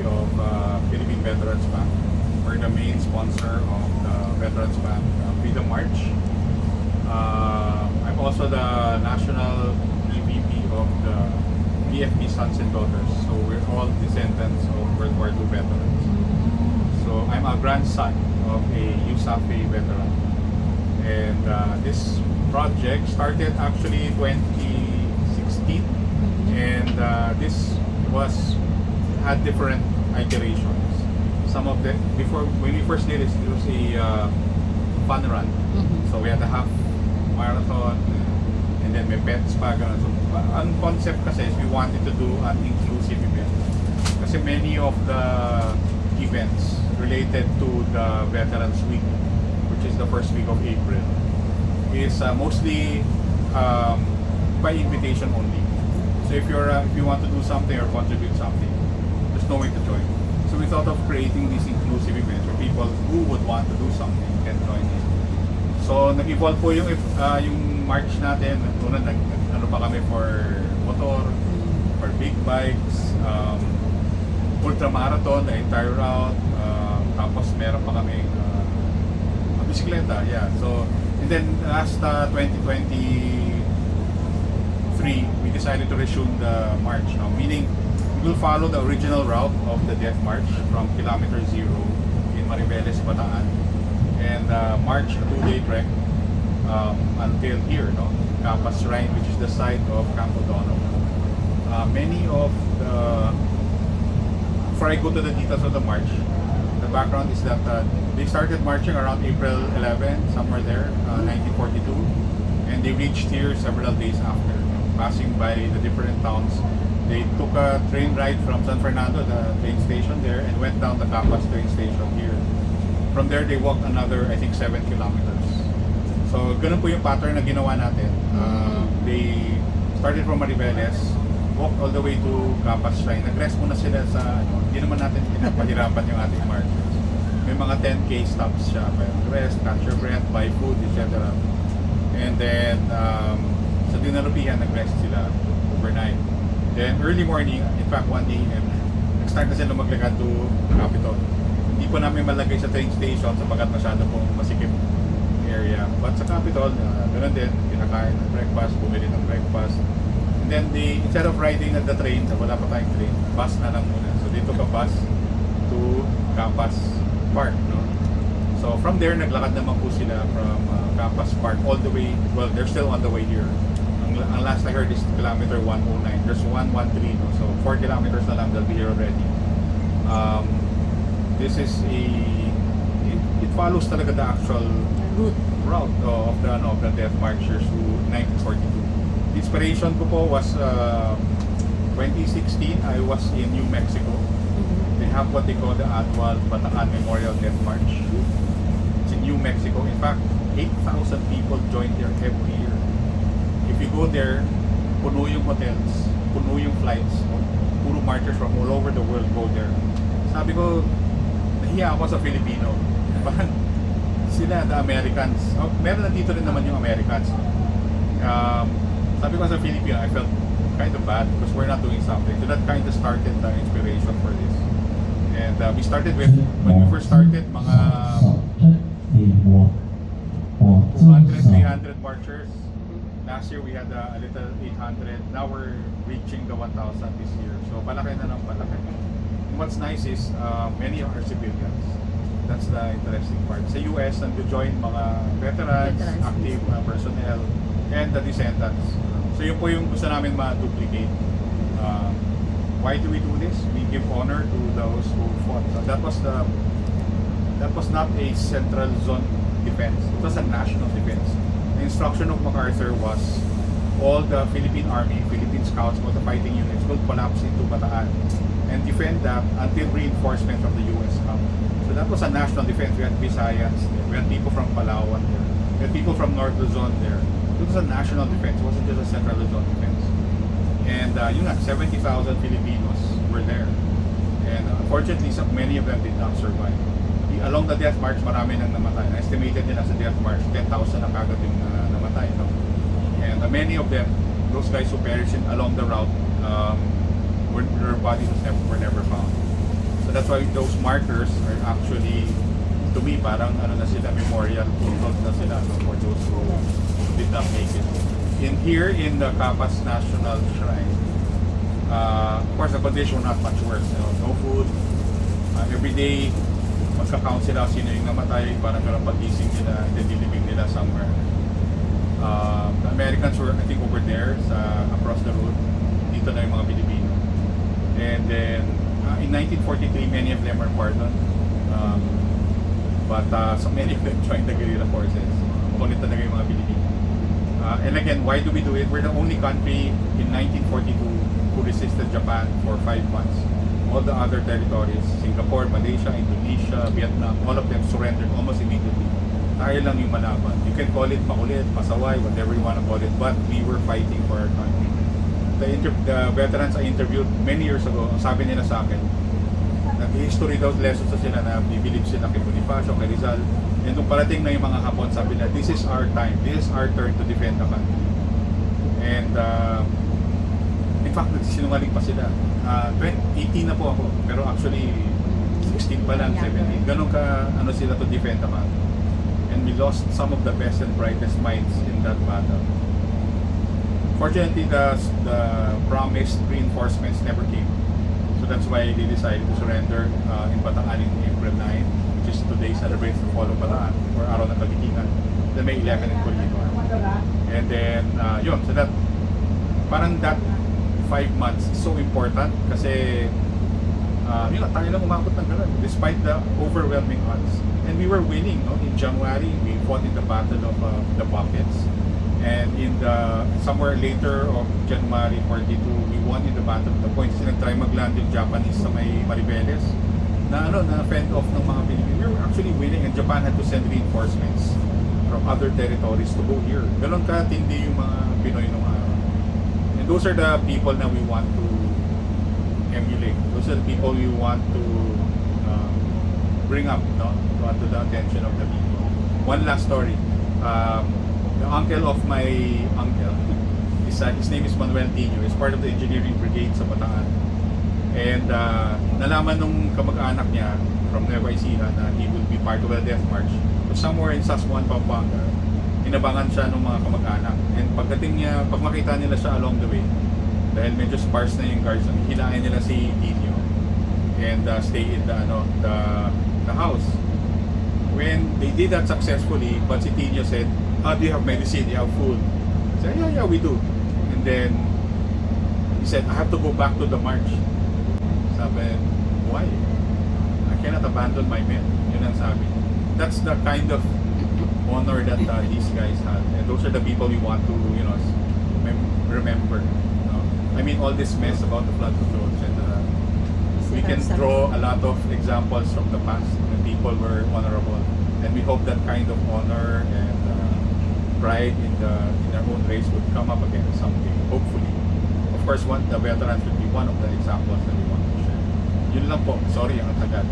of Philippine Veterans Bank. We're the main sponsor of the Veterans Bank Freedom March. I'm also the national EVP of the PFP Sons and Daughters. So we're all descendants of World War II veterans. So I'm a grandson of a USAFE veteran. And this project started actually 2016. And this had different iterations. Some of the before when we first did it was a fun run. So we had a half marathon and then may pets pa ganun. So ang concept kasi is we wanted to do an inclusive event. Kasi many of the events related to the Veterans Week, which is the first week of April, is mostly by invitation only. So if you want to do something or contribute something, there's no way to join. So we thought of creating these inclusive events where people who would want to do something can join in. So nag-evolve po yung March natin. Una ano pa kami for motor, for big bikes, ultra marathon, the entire route. Tapos meron pa kami bisikleta, yeah. So and then last 2023 we decided to resume the march now, meaning we'll follow the original route of the Death March from kilometer 0 in Mariveles, Bataan, and march a 2-day trek until here, no, Capas Shrine, which is the site of Campo Dono. Many of the, before I go to the details of the march, the background is that they started marching around April 11, somewhere there, 1942, and they reached here several days after, passing by the different towns. They took a train ride from San Fernando, the train station there, and went down the Capas train station here. From there, they walked another, I think, 7 kilometers. So, ganun po yung pattern na ginawa natin. They started from Mariveles, walked all the way to Capas Shrine. Nag-rest muna sila sa, hindi naman natin pinapahirapan yung ating marchers. May mga 10K stops siya. Rest, catch your breath, buy food, etc. And then, sa Dinarupihan, nag-rest sila overnight. Then early morning, in fact 1 AM, nag-start na sila maglakad to Capitol. Hindi po namin malagay sa train station sapagkat masyado pong masikip area. But sa Capitol, ganoon din, pinakain ng breakfast, bumili ng breakfast. And then instead of riding at the train, wala pa tayong train, bus na lang muna. So they took a bus to Capas Park. No? So from there, naglakad naman po sila from Capas Park all the way, well, they're still on the way here. Ang last I heard is kilometer 109. There's 113, no? So 4 kilometers na lang, they'll be here already. This is it follows talaga the actual route of the Death Marchers to 1942. The inspiration ko po was 2016. I was in New Mexico. They have what they call the annual Bataan Memorial Death March. It's in New Mexico. In fact, 8,000 people join there every year. If you go there, puno yung hotels, puno yung flights, puro marchers from all over the world go there. Sabi ko, nahiya ako sa Filipino. Parang sila, the Americans, meron na dito rin naman yung Americans. Sabi ko sa Filipino, I felt kind of bad because we're not doing something. So that kind of started the inspiration for this. And we started with, when we first started, mga 200, 300 marchers. Last year we had a little 800. Now we're reaching the 1,000 this year. So palaki na ng palaki. And what's nice is many are civilians. That's the interesting part. Sa US, nag-join mga veterans, active personnel, and the descendants. So yun po yung gusto namin ma-duplicate. Why do we do this? We give honor to those who fought. So that was not a central zone defense. It was a national defense. The instruction of MacArthur was all the Philippine Army, Philippine Scouts, all the fighting units will collapse into Bataan and defend that until reinforcement from the US come. So that was a national defense. We had Visayans there. We had people from Palawan there. We had people from North Luzon there. It was a national defense. It wasn't just a central Luzon defense. And yun nga, 70,000 Filipinos were there. And unfortunately, many of them did not survive. Along the Death March, marami nang namatay. Estimated nila sa Death March, 10,000 na kagad yung namatay. No? And many of them, those guys who perished along the route, their bodies were never found. that's why those markers are actually, to me, parang ano na sila, memorial photos na sila, no, for those who did not make it. In here, in the Capas National Shrine, of course, the condition not much worse. You know, no food. Every day, magka-count sila sino yung namatay, parang ganun pagising nila, then dilibing nila somewhere. The Americans were, I think, over there, across the road. Dito na yung mga Pilipino. And then, in 1943, many of them were pardoned. But so many of them joined the guerrilla forces. Makulit talaga yung mga Pilipino. And again, why do we do it? We're the only country in 1942 who resisted Japan for 5 months. All the other territories, Singapore, Malaysia, Indonesia, Vietnam, all of them surrendered almost immediately. Tayo lang yung malaban. You can call it makulit, pasaway, whatever you want to call it, but we were fighting for our country. The veterans I interviewed many years ago, ang sabi nila sa akin, nag-history daw lessons na sila na bibilib sila kay Bonifacio, kay Rizal. And nung parating na yung mga Hapon, sabi nila, this is our time, this is our turn to defend the country. And in fact, nagsisinungaling pa sila. 18 na po ako, pero actually 16 pa lang, 17. Ganun ka, ano sila to defend the country. And we lost some of the best and brightest minds in that battle. Fortunately, the promised reinforcements never came. So that's why they decided to surrender in Bataan in April 9, which is today celebrates the fall of Bataan, or Araw ng Kagitingan. Then May 11 in Colino. And then, yun, so that, parang that 5 months is so important kasi yun, tayo lang umabot ng ganun despite the overwhelming odds. And we were winning, no? In January, we fought in the Battle of the Pockets. And in the somewhere later of January 42, we won in the Battle of the Points. Kasi nag-try mag-land yung Japanese sa may Maribeles na fend off ng mga Pilipino. We were actually winning and Japan had to send reinforcements from other territories to go here. Ganon ka tindi yung mga Pinoy nung araw. And those are the people na we want to emulate. Those are the people we want to bring up, no? To the attention of the people. One last story. The uncle of my uncle, his name is Manuel Tino, is part of the engineering brigade sa Bataan. And nalaman nung kamag-anak niya from Nueva Ecija na he will be part of the death march. So somewhere in Sasmuan, Pampanga, inabangan siya ng mga kamag-anak. And pagdating niya, pag makita nila siya along the way, dahil medyo sparse na yung guards, hinahin nila si Tino and stay in the house. When they did that successfully, but si Tino said, do you have medicine? Do you have food? I said, yeah, we do. And then he said, I have to go back to the march. Sabi, why? I cannot abandon my men. Yun ang sabi. That's the kind of honor that these guys had. And those are the people we want to, remember. I mean, all this mess about the flood controls, and we can draw a lot of examples from the past when people were honorable. And we hope that kind of honor and pride in our own race would come up again someday, hopefully. Of course, the veterans would be one of the examples that we want to share. Yun lang po. Sorry, ang tagal.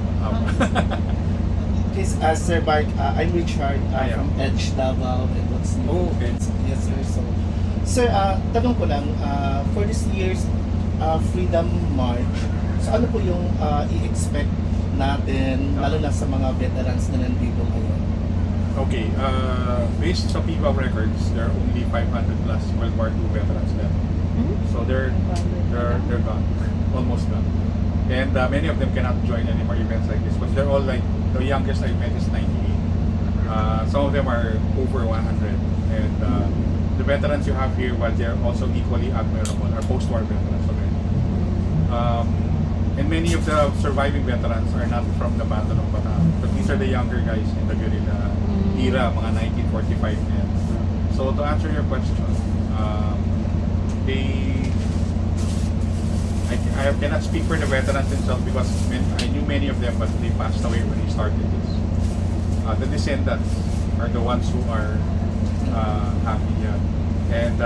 Please, Sir Bart, I'm Richard from Edge Davao and what's new. Oh, okay. Yes, sir. So, sir, tanong ko lang, for this year's Freedom March, so ano po yung i-expect natin, lalo na sa mga veterans na nandito ngayon? Okay, based sa PIVA records, there are only 500 plus World War II veterans left. So they're gone, almost gone. And many of them cannot join any more events like this, because they're all like, the youngest I met is 98. Some of them are over 100. And the veterans you have here, while they're also equally admirable, are post-war veterans already. And many of the surviving veterans are not from the Battle of Bataan, but these are the younger guys in the guerrilla era, mga 1945 yan. So to answer your question, I cannot speak for the veterans themselves because I knew many of them, but they passed away when they started this. The descendants are the ones who are happy yan. And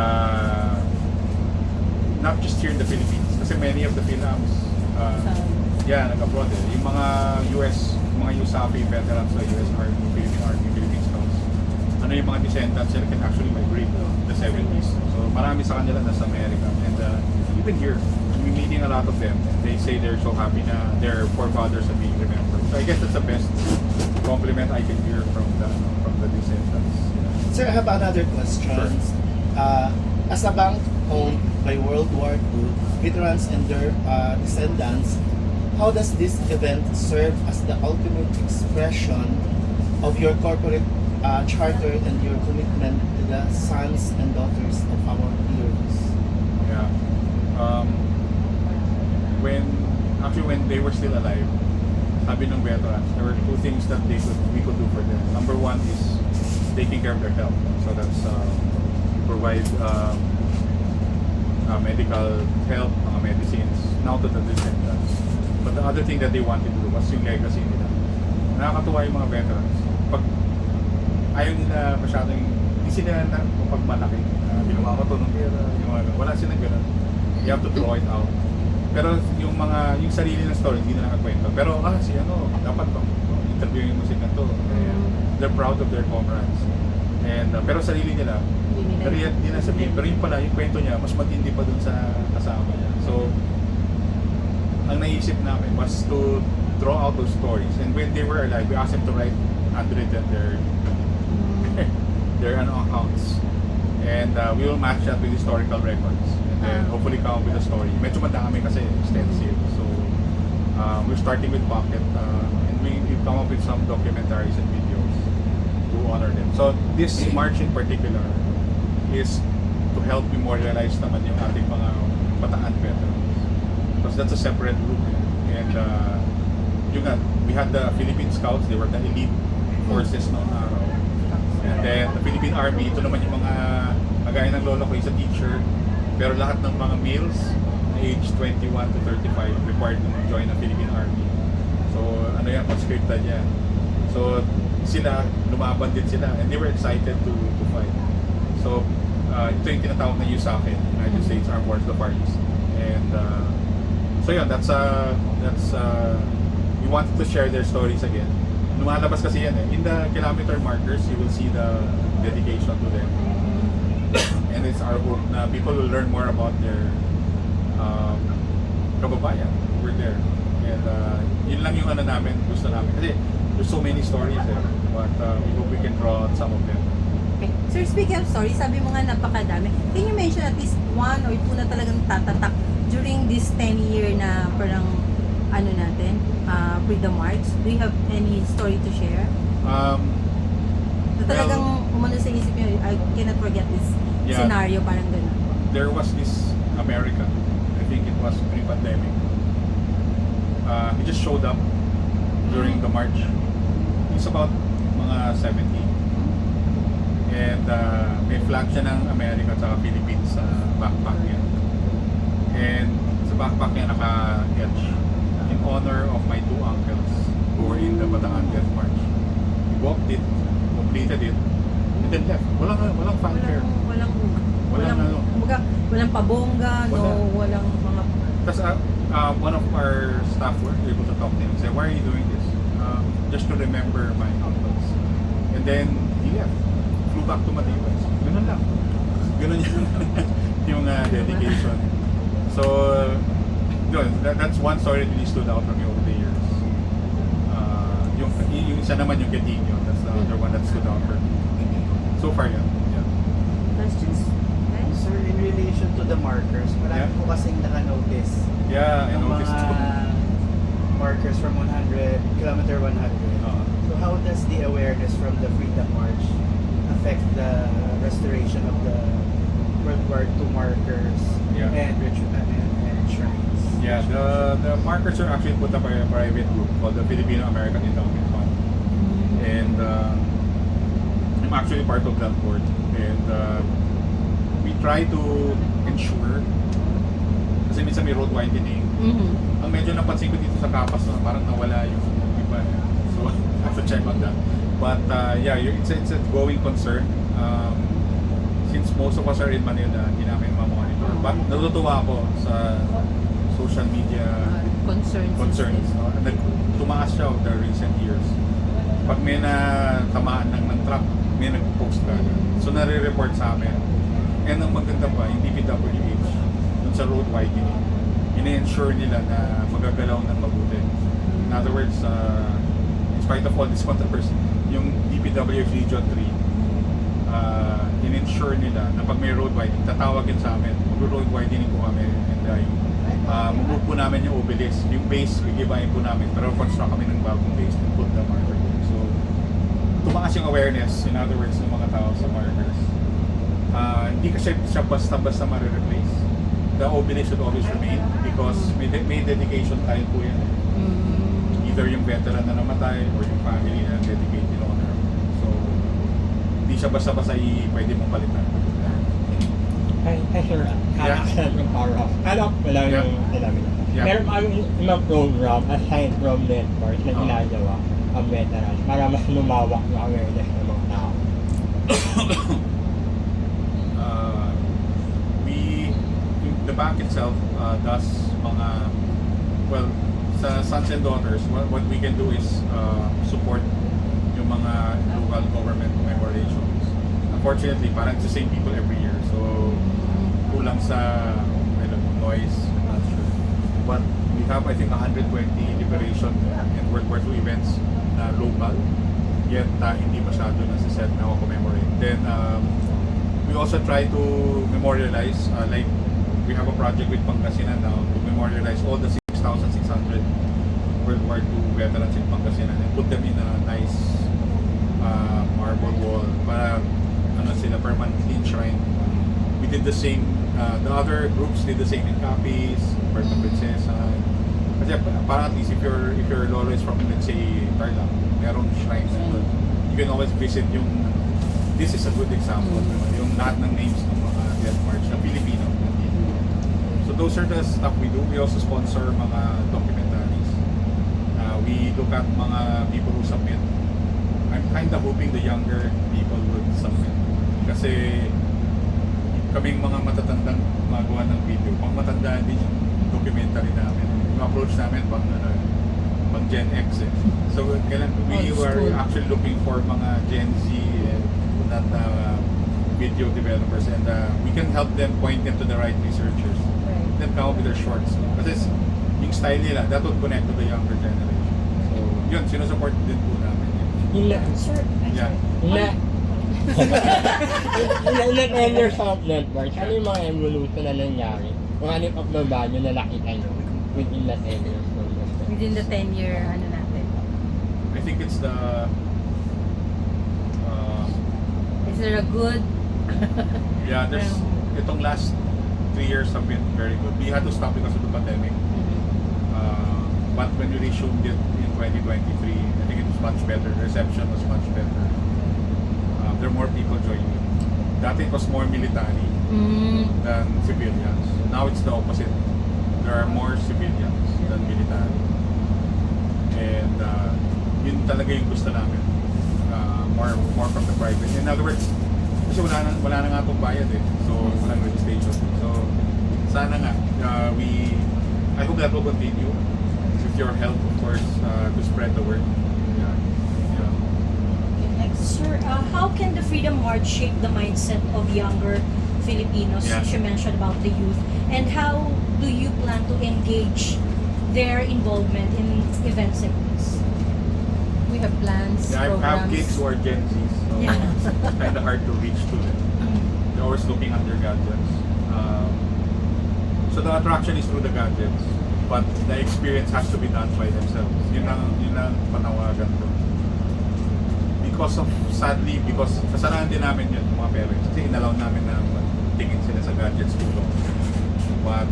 not just here in the Philippines, kasi many of the Philippines nag-abroad eh. Yung mga mga USAPI veterans sa US Army, Philippine Army, Philippine Scouts, yung mga descendants, sila can actually migrate to the 70s. So marami sa kanila nasa America. And even here, meeting a lot of them, and they say they're so happy na their forefathers are being remembered. So I guess that's the best compliment I can hear from the descendants. Sir, I have another question. As a bank owned by World War II veterans and their descendants, how does this event serve as the ultimate expression of your corporate charter and your commitment to the sons and daughters of our heroes? Yeah. When they were still alive, sabi ng veterans, there were two things that we could do for them. Number one is taking care of their health. So that's provide medical help, medicines, now to the descendants. But the other thing that they wanted to do was yung legacy nila. Nakakatuwa yung mga veterans. Pag ayaw nila masyadong, hindi sila na pagmalaki. Ginawa ko to nung gera, wala silang gano'n. You have to draw it out. Pero yung sarili ng story, hindi na nakakwento. Pero dapat to. Interviewin mo si ganito. They're proud of their comrades. And pero sarili nila, hindi na sabihin. Pero yung pala, yung kwento niya, mas matindi pa dun sa kasama niya. So, ang naisip namin was to draw out those stories. And when they were alive, we asked them to write handwritten their accounts. And we will match that with historical records. And then hopefully come up with a story. Medyo madami kasi extensive. So we're starting with Pocket. And we've come up with some documentaries and videos to honor them. So this march in particular is to help memorialize naman yung ating mga Bataan veterans. Because that's a separate group. And we had the Philippine Scouts. They were the elite forces noong araw. And then the Philippine Army, ito naman yung mga kagaya ng lolo ko, is a teacher. Pero lahat ng mga males na age 21 to 35 required to join the Philippine Army. So conscripted yan. So sila, lumaban din sila and they were excited to fight. So ito yung tinatawag na USAFE, United States Armed Forces of the Far East. And so yun, that's we wanted to share their stories again. Lumalabas kasi yan eh. In the kilometer markers, you will see the dedication to them. And it's our hope na people will learn more about their kababayan who were there. And yun lang yung namin, gusto namin. Kasi there's so many stories there. But we hope we can draw on some of them. Okay. Sir, speaking of stories, sabi mo nga napakadami. Can you mention at least one or two na talagang tatatak during this 10-year na parang Freedom March? Do you have any story to share? Na talagang umano sa isip niyo, I cannot forget this scenario, parang gano'n. There was this American, I think it was pre-pandemic. He just showed up during the march. He's about mga 70. And may flag siya ng America at Philippines sa backpack niya. And sa backpack niya naka-etch, in honor of my two uncles who were in the Bataan Death March. He walked it, completed it, and then left. Walang fanfare. Walang pabongga, walang mga... Tapos one of our staff were able to talk to him and say, why are you doing this? Just to remember my uncles. And then he left. Flew back to Matibas. Ganun lang. Ganun yung dedication. So, that's one story that really stood out from me over the years. Yung isa naman yung Gatinho, that's the other one that stood out for me. So far, yeah. Questions? Okay. Sir, in relation to the markers, marami po kasing naka-notice. Yeah, I ng noticed mga too. markers from kilometer 100. So how does the awareness from the Freedom March affect the restoration of the World War II markers and shrines? Yeah, the markers are actually put up by a private group called the Filipino American Endowment Fund. And I'm actually part of that board. And we try to ensure, kasi minsan may road widening. Ang medyo napansin ko dito sa Kapas na parang nawala yung iba. So, I have to check on that. But it's a growing concern. Since most of us are in Manila, hindi namin ma-monitor. But natutuwa ako sa social media concerns. No? Tumaas siya of the recent years. Pag may natamaan ng truck, may nag-post ka. So nare-report sa amin. And ang maganda pa, yung DPWH, dun sa road widening, ine-ensure nila na magagalaw ng mabuti. In other words, in spite of all this controversy, yung DPWH Region 3, in-ensure nila na pag may road widening, tatawagin sa amin, mag-road widening po kami, and move po namin yung obelisk. Yung base, gigibayin po namin, pero construct kami ng bagong base and put the marker there. So, tumakas yung awareness, in other words, ng mga tao sa markers. Hindi kasi siya basta-basta ma-replace. The obelisk should always remain because may dedication tayo po yan. Either yung veteran na namatay or yung family na dedicate in honor. So, hindi siya basta-basta pwede mong palitan. Hi, sir. Yeah. From Power House. Alam ko lang Yeah. yung sinabi niyo. Yeah. Meron kami ibang program aside from networks na Oh. ginagawa ang veterans para mas lumawak yung awareness ng mga tao. The bank itself does mga, well, sa Sons and Daughters, what we can do is support yung mga local government commemorations. Unfortunately, parang it's the same people every year. So, kulang sa, I don't know, noise, I'm not sure. But we have, I think, 120 Liberation and World War II events na local. Yet, hindi masyado nasa-set na commemorate. Then, we also try to memorialize, like, we have a project with Pangasinan now to memorialize all the 6,600 World War II veterans in Pangasinan and put them in a nice marble wall para sila permanently enshrined. We did the same, the other groups did the same in Capiz, Puerto Princesa. Kasi parang at least if your lolo is from, let's say, Tarlac, merong shrine na you can always visit yung, this is a good example, yung lahat ng names ng mga death march na Filipino. So those are the stuff we do. We also sponsor mga documentaries. We look at mga people who submit. I'm kind of hoping the younger people would submit. Kasi kaming mga matatandang magawa ng video, pang matanda din yung documentary namin. Yung approach namin pang Gen X eh. So we were actually looking for mga Gen Z that video developers, and we can help them point them to the right researchers. Then come up with their shorts. Kasi yung style nila, that would connect to the younger generation. So, yun, sinusupport din po namin. Sir, Yeah. Ilan 10 years of networks, ano yung mga evolution na nangyari? Kung ano yung pagbabago na nakita nyo within the 10 years of networks? Within the 10-year, ano natin. I think it's the Is there a good? yeah, there's itong last 3 years have been very good. We had to stop because of the pandemic. But when we resumed it in 2023, I think it was much better. The reception was much better. There are more people joining. Dati it was more military than civilians. Now it's the opposite. There are more civilians than military. And yun talaga yung gusto namin. More from the private. In other words, kasi wala na nga itong bayad eh. So, walang registration. So, sana nga, I hope that will continue with your help, of course, to spread the word. Yeah. next, sir, how can the Freedom March shape the mindset of younger Filipinos, Yeah. as you mentioned about the youth, and how do you plan to engage their involvement in events like this? We have plans, Yeah, I have programs. kids who are Gen Zs, so Yeah. it's kind of hard to reach to them. They're always looking at their gadgets. So the attraction is through the gadgets, but the experience has to be done by themselves. Yun ang panawagan ko. Sadly, because kasalanan din namin yun, mga parents, kasi inalaw namin na tingin sila sa gadgets too long. But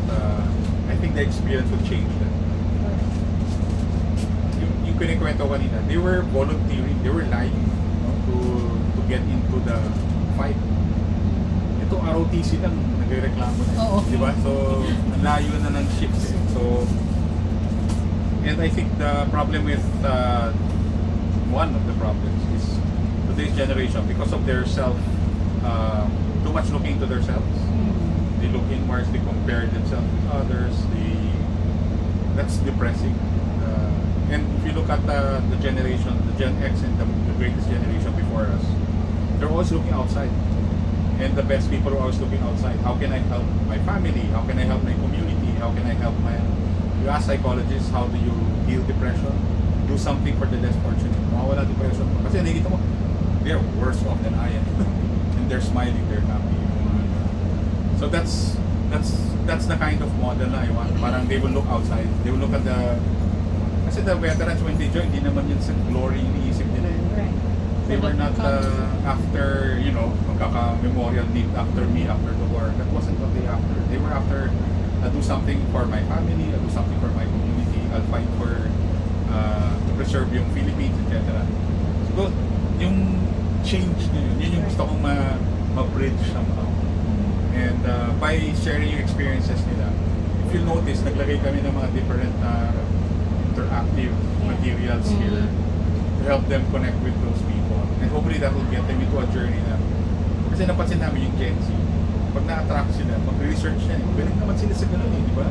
I think the experience will change them. Yung kinikwento kanina, they were volunteering, they were lying, to get into the fight. Ito ROTC lang nagrereklamo na. Oo. Di ba? So, layo na ng shift eh. So, and I think the problem with, one of the problems is today's generation, because of their too much looking to themselves. They look inwards, they compare themselves with others, that's depressing. And if you look at the generation, the Gen X and the greatest generation before us, they're always looking outside. And the best people are always looking outside. How can I help my family? How can I help my community? how can I help my, you ask psychologists, how do you heal depression? Do something for the less fortunate. Mawawala depression mo. Kasi nakikita mo, they're worse off than I am. And they're smiling, they're happy. So that's the kind of model na I want. Parang they will look outside. They will look at the, kasi the veterans when they join, hindi naman yun sa glory iniisip nila. Right. They were not after, you know, magkaka-memorial need after me, after the war. That wasn't what they after. They were after, I'll do something for my family, I'll do something for my community, I'll fight for, to preserve yung Philippines, etc. So, yung change na yun yung gusto kong ma-bridge somehow. And by sharing yung experiences nila, if you'll notice, naglagay kami ng mga different interactive materials here to help them connect with those people. And hopefully that will get them into a journey na, kasi napansin namin yung Gen Z, pag na-attract sila, mag-research yan, galing naman sila sa ganun di ba?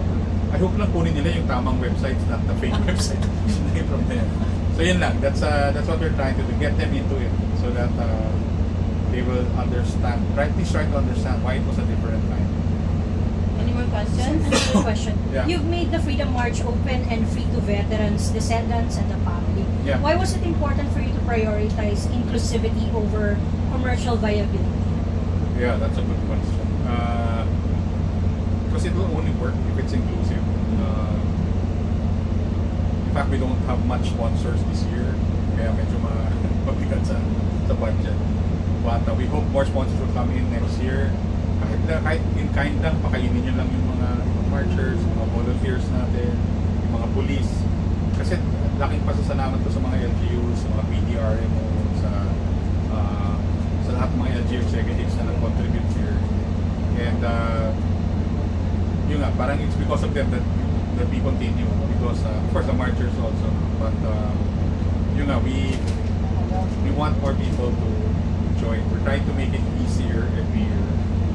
I hope lang kunin nila yung tamang websites, not the fake website from there. So yun lang, that's what we're trying to do, get them into it so that they will understand, try to understand why it was a different time. Any more questions? Another question. Yeah. You've made the Freedom March open and free to veterans, descendants, and the family. Yeah. Why was it important for you to prioritize inclusivity over commercial viability? Yeah, that's a good question. Because it will only work if it's inclusive. In fact, we don't have much sponsors this year, kaya medyo mabigat sa budget. But we hope more sponsors will come in next year. Kahit in kind lang, pakainin nyo lang yung mga marchers, mga volunteers natin, yung mga police. Kasi laking pasasalamat ko sa mga LGUs, sa mga PDRMO, sa lahat ng mga LGU executives na nag-contribute here. And yun nga, parang it's because of them that we continue. Because of course the marchers also. But yun nga, we want more people to join. We're trying to make it easier every year.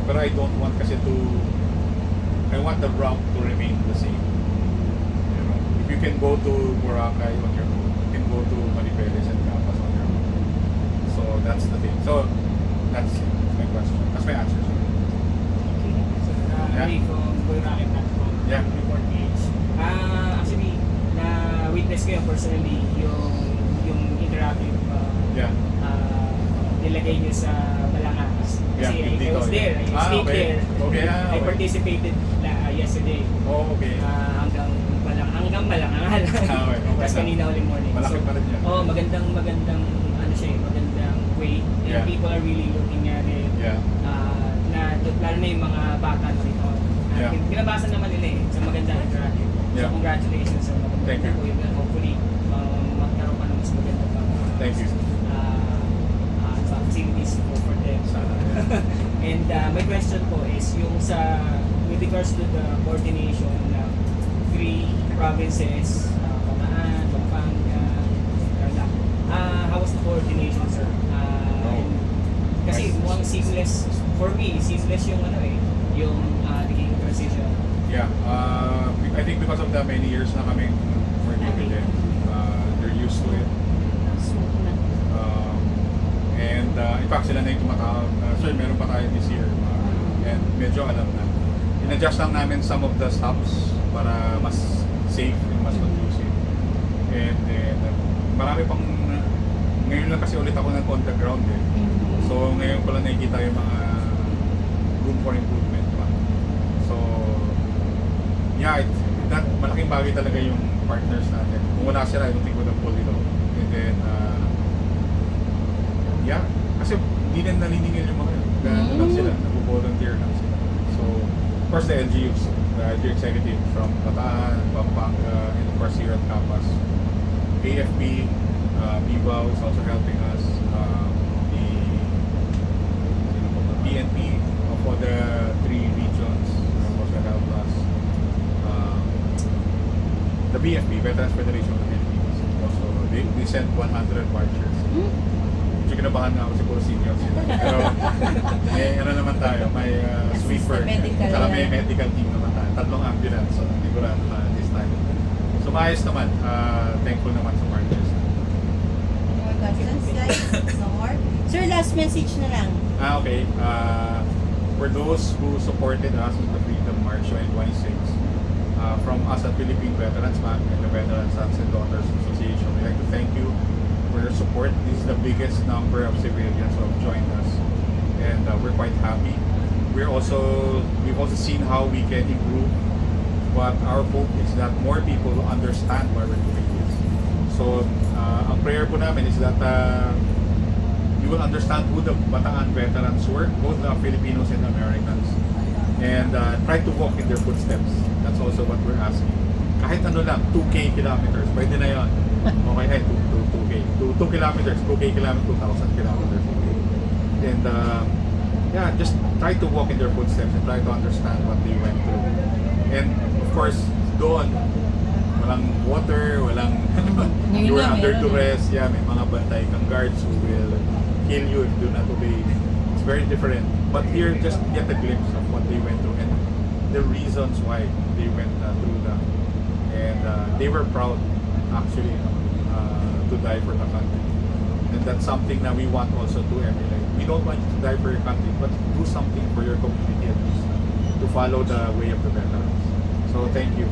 But I don't want kasi I want the route to remain the same. You know, if you can go to Boracay on your own, you can go to Manipeles and Capas on your own. So that's the thing. So that's my question. That's my answer. So, Yeah. Ali from Boracay Platform, Yeah. Report Page. Actually, na-witness ko yung personally yung interactive Yeah. nilagay niyo sa Balangas. Kasi Yeah, I was there, I stayed okay. there. Okay, I okay. participated yesterday. Oh, okay. Hanggang Balangangal. Okay. Tapos kanina ulit morning. Malaki pa rin yan. Oh, magandang ano siya, magandang way. And Yeah. people are really looking at it. Yeah. Lalo na yung mga bata na rito. Yeah. Binabasa naman nila so maganda interactive. Yeah. So congratulations sa mga Thank you. Hopefully, magkaroon pa ng mas maganda pang Thank you. facilities for them. Sana. Yeah. And my question po is yung with regards to the coordination ng 3 provinces, Bataan, Pampanga, Tarlac. How was the coordination, sir? And kasi mukhang seamless, for me, seamless yung yung naging transition. Yeah. I think because of the many years na kaming working with them, they're used to it. And in fact, sila na yung tumatawag, sir, meron pa tayo this year. And medyo alam na. In-adjust lang namin some of the stops para mas safe and mas conducive. And marami pang, ngayon lang kasi ulit ako on the ground eh. So ngayon ko lang nakikita yung mga room for improvement pa. So, yeah, malaking bagay talaga yung partners natin. Kung wala sila, I don't think we would have pulled it off. And then, yeah, kasi hindi na naniningil yung mga ano lang sila, nag-volunteer lang sila. So, of course the LGUs, the LGU executive from Bataan, Pampanga, and of course here at Capas. AFP, BIBAO is also helping us. The PNP for the 3 regions also helped us. The BFP, Veterans Federation of the Philippines, also they sent 100 marchers. Medyo kinabahan na ako, siguro seniors. Pero may naman tayo, may sweeper, medical, saka may medical team naman tayo. 3 ambulance, so sigurado na this time. So maayos naman, thankful naman sa partners. Any more questions, guys? No more? Sir, last message na lang. Okay. For those who supported us with the Freedom March 2026, from us at Philippine Veterans Bank and the Veteran Sons and Daughters Association, we'd like to thank you for your support. This is the biggest number of civilians who have joined us, and we're quite happy. We've also seen how we can improve, but our hope is that more people will understand why we're doing this. So, ang prayer po namin is that you will understand who the Bataan veterans were, both the Filipinos and Americans, and try to walk in their footsteps. That's also what we're asking. Kahit ano lang, 2K kilometers, pwede na yun. Okay, ay, 2K. 2 kilometers, 2K kilometers, 2,000 kilometers. Okay. And yeah, just try to walk in their footsteps and try to understand what they went through. And of course, doon, walang water, walang you were under duress. Yeah, may mga bantay kang guards who will kill you if you do not obey. It's very different. But here, just get a glimpse of what they went through and the reasons why they went through that. And they were proud, actually, to die for the country. And that's something that we want also to emulate. We don't want you to die for your country, but do something for your community at least, to follow the way of the veterans. So thank you.